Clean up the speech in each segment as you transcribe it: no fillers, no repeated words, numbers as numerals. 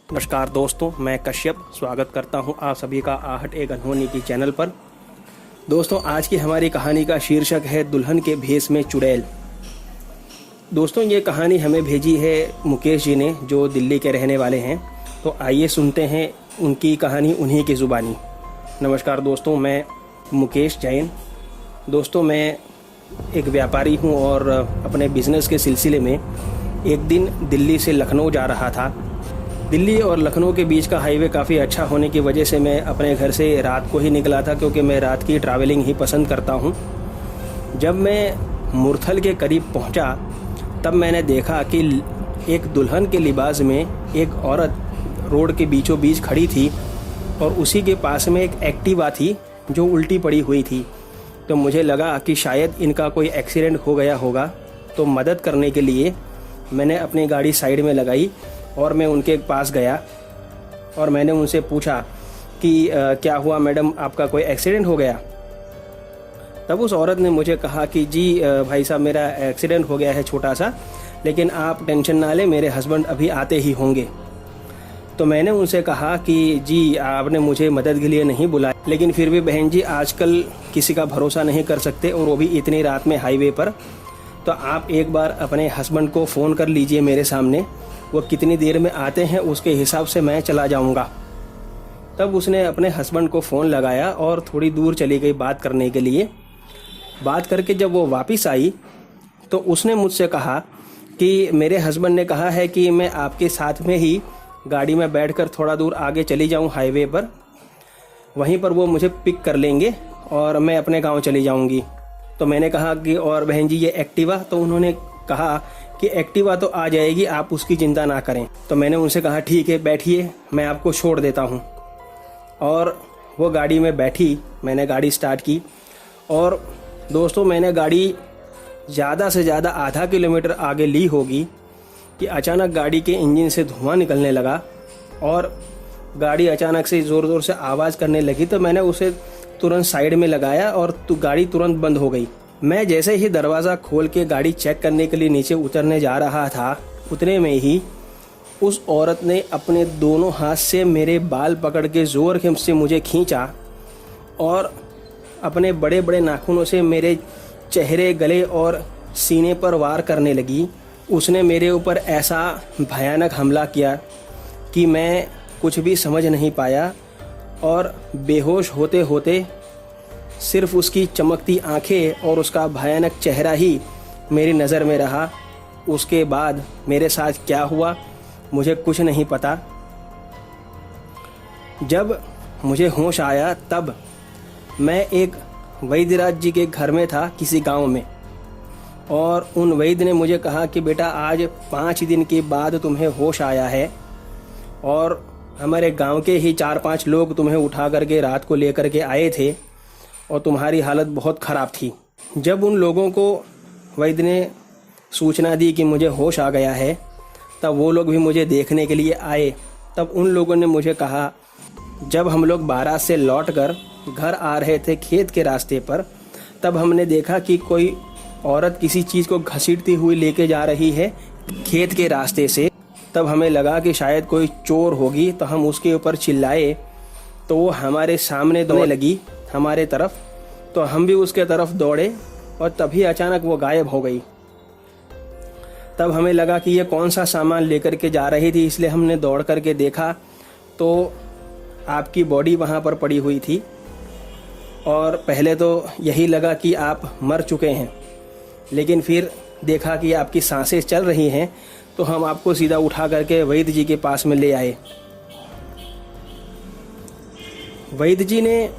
नमस्कार दोस्तों, मैं कश्यप स्वागत करता हूं आप सभी का आहट एक अनहोनी की चैनल पर। दोस्तों, आज की हमारी कहानी का शीर्षक है दुल्हन के भेष में चुड़ैल। दोस्तों, ये कहानी हमें भेजी है मुकेश जी ने, जो दिल्ली के रहने वाले हैं। तो आइए सुनते हैं उनकी कहानी उन्हीं की ज़ुबानी। नमस्कार दोस्तों, मैं मुकेश जैन। दोस्तों, मैं एक व्यापारी हूँ और अपने बिज़नेस के सिलसिले में एक दिन दिल्ली से लखनऊ जा रहा था। दिल्ली और लखनऊ के बीच का हाईवे काफ़ी अच्छा होने की वजह से मैं अपने घर से रात को ही निकला था, क्योंकि मैं रात की ट्रैवलिंग ही पसंद करता हूं। जब मैं मुरथल के करीब पहुंचा, तब मैंने देखा कि एक दुल्हन के लिबास में एक औरत रोड के बीचों बीच खड़ी थी और उसी के पास में एक एक्टिवा थी जो उल्टी पड़ी हुई थी। तो मुझे लगा कि शायद इनका कोई एक्सीडेंट हो गया होगा। तो मदद करने के लिए मैंने अपनी गाड़ी साइड में लगाई और मैं उनके पास गया और मैंने उनसे पूछा कि क्या हुआ मैडम, आपका कोई एक्सीडेंट हो गया? तब उस औरत ने मुझे कहा कि जी भाई साहब, मेरा एक्सीडेंट हो गया है छोटा सा, लेकिन आप टेंशन ना लें, मेरे हस्बैंड अभी आते ही होंगे। तो मैंने उनसे कहा कि जी आपने मुझे मदद के लिए नहीं बुलाया, लेकिन फिर भी बहन जी, आजकल किसी का भरोसा नहीं कर सकते और वो भी इतनी रात में हाईवे पर। तो आप एक बार अपने हस्बैंड को फ़ोन कर लीजिए मेरे सामने, वो कितनी देर में आते हैं उसके हिसाब से मैं चला जाऊंगा। तब उसने अपने हस्बैंड को फ़ोन लगाया और थोड़ी दूर चली गई बात करने के लिए। बात करके जब वो वापस आई तो उसने मुझसे कहा कि मेरे हस्बैंड ने कहा है कि मैं आपके साथ में ही गाड़ी में बैठकर थोड़ा दूर आगे चली जाऊं हाईवे पर, वहीं पर वो मुझे पिक कर लेंगे और मैं अपने गांव चली जाऊंगी। तो मैंने कहा कि और बहन जी ये एक्टिवा? तो उन्होंने कहा कि एक्टिवा तो आ जाएगी, आप उसकी चिंता ना करें। तो मैंने उनसे कहा ठीक है, बैठिए, मैं आपको छोड़ देता हूँ। और वो गाड़ी में बैठी, मैंने गाड़ी स्टार्ट की और दोस्तों, मैंने गाड़ी ज़्यादा से ज़्यादा आधा किलोमीटर आगे ली होगी कि अचानक गाड़ी के इंजन से धुआं निकलने लगा और गाड़ी अचानक से ज़ोर ज़ोर से आवाज़ करने लगी। तो मैंने उसे तुरंत साइड में लगाया और गाड़ी तुरंत बंद हो गई। मैं जैसे ही दरवाज़ा खोल के गाड़ी चेक करने के लिए नीचे उतरने जा रहा था, उतने में ही उस औरत ने अपने दोनों हाथ से मेरे बाल पकड़ के ज़ोर से मुझे खींचा और अपने बड़े बड़े नाखूनों से मेरे चेहरे, गले और सीने पर वार करने लगी। उसने मेरे ऊपर ऐसा भयानक हमला किया कि मैं कुछ भी समझ नहीं पाया और बेहोश होते होते सिर्फ उसकी चमकती आंखें और उसका भयानक चेहरा ही मेरी नज़र में रहा। उसके बाद मेरे साथ क्या हुआ मुझे कुछ नहीं पता। जब मुझे होश आया तब मैं एक वैद्यराज जी के घर में था किसी गांव में, और उन वैद्य ने मुझे कहा कि बेटा, आज 5 दिन के बाद तुम्हें होश आया है और हमारे गांव के ही 4-5 लोग तुम्हें उठा करके रात को लेकर के आए थे और तुम्हारी हालत बहुत ख़राब थी। जब उन लोगों को वैद्य ने सूचना दी कि मुझे होश आ गया है, तब वो लोग भी मुझे देखने के लिए आए। तब उन लोगों ने मुझे कहा, जब हम लोग बारात से लौटकर घर आ रहे थे खेत के रास्ते पर, तब हमने देखा कि कोई औरत किसी चीज़ को घसीटती हुई लेके जा रही है खेत के रास्ते से। तब हमें लगा कि शायद कोई चोर होगी, तो हम उसके ऊपर चिल्लाए तो वो हमारे सामने दौड़ने लगी हमारे तरफ। तो हम भी उसके तरफ दौड़े और तभी अचानक वो गायब हो गई। तब हमें लगा कि ये कौन सा सामान लेकर के जा रही थी, इसलिए हमने दौड़ करके देखा तो आपकी बॉडी वहाँ पर पड़ी हुई थी। और पहले तो यही लगा कि आप मर चुके हैं, लेकिन फिर देखा कि आपकी सांसें चल रही हैं, तो हम आपको सीधा उठा करके वैद्य जी के पास में ले आए। वैद्य जी ने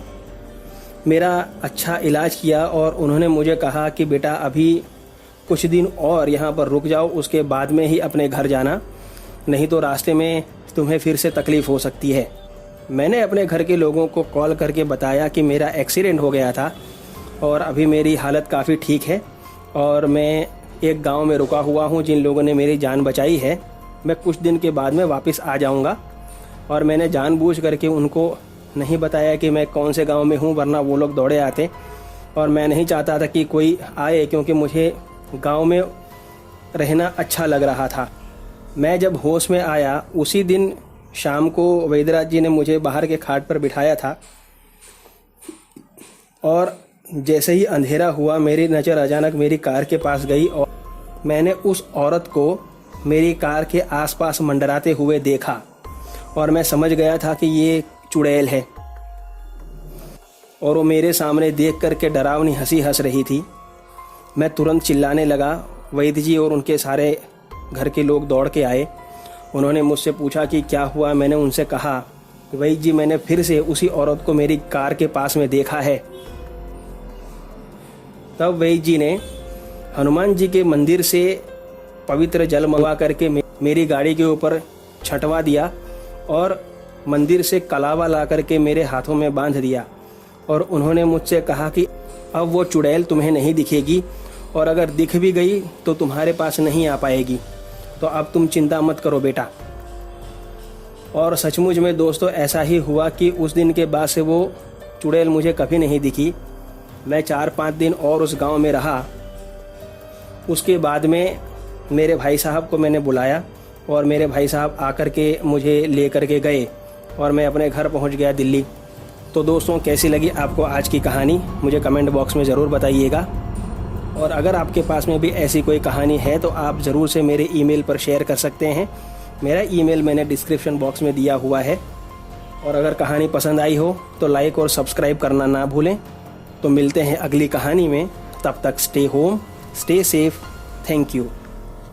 मेरा अच्छा इलाज किया और उन्होंने मुझे कहा कि बेटा, अभी कुछ दिन और यहाँ पर रुक जाओ, उसके बाद में ही अपने घर जाना, नहीं तो रास्ते में तुम्हें फिर से तकलीफ़ हो सकती है। मैंने अपने घर के लोगों को कॉल करके बताया कि मेरा एक्सीडेंट हो गया था और अभी मेरी हालत काफ़ी ठीक है और मैं एक गांव में रुका हुआ हूं जिन लोगों ने मेरी जान बचाई है। मैं कुछ दिन के बाद में वापस आ जाऊंगा। और मैंने जानबूझ करके उनको नहीं बताया कि मैं कौन से गांव में हूं, वरना वो लोग दौड़े आते और मैं नहीं चाहता था कि कोई आए, क्योंकि मुझे गांव में रहना अच्छा लग रहा था। मैं जब होश में आया उसी दिन शाम को वैद्यराज जी ने मुझे बाहर के खाट पर बिठाया था और जैसे ही अंधेरा हुआ मेरी नज़र अचानक मेरी कार के पास गई और मैंने उस औरत को मेरी कार के आसपास मंडराते हुए देखा और मैं समझ गया था कि ये चुड़ैल है और वो मेरे सामने देख कर के डरावनी हंसी हंस रही थी। मैं तुरंत चिल्लाने लगा। वैद्य जी और उनके सारे घर के लोग दौड़ के आए। उन्होंने मुझसे पूछा कि क्या हुआ। मैंने उनसे कहा कि वैद्य जी मैंने फिर से उसी औरत को मेरी कार के पास में देखा है। तब वैद्य जी ने हनुमान जी के मंदिर से पवित्र जल मंगवा करके मेरी गाड़ी के ऊपर छटवा दिया और मंदिर से कलावा ला करके मेरे हाथों में बांध दिया और उन्होंने मुझसे कहा कि अब वो चुड़ैल तुम्हें नहीं दिखेगी और अगर दिख भी गई तो तुम्हारे पास नहीं आ पाएगी, तो अब तुम चिंता मत करो बेटा। और सचमुच में दोस्तों ऐसा ही हुआ कि उस दिन के बाद से वो चुड़ैल मुझे कभी नहीं दिखी। मैं 4-5 दिन और उस गांव में रहा। उसके बाद में मेरे भाई साहब को मैंने बुलाया और मेरे भाई साहब आकर के मुझे ले कर के गए और मैं अपने घर पहुंच गया दिल्ली। तो दोस्तों कैसी लगी आपको आज की कहानी मुझे कमेंट बॉक्स में ज़रूर बताइएगा। और अगर आपके पास में भी ऐसी कोई कहानी है तो आप ज़रूर से मेरे ईमेल पर शेयर कर सकते हैं। मेरा ईमेल मैंने डिस्क्रिप्शन बॉक्स में दिया हुआ है। और अगर कहानी पसंद आई हो तो लाइक और सब्सक्राइब करना ना भूलें। तो मिलते हैं अगली कहानी में, तब तक stay home, stay safe. Thank you.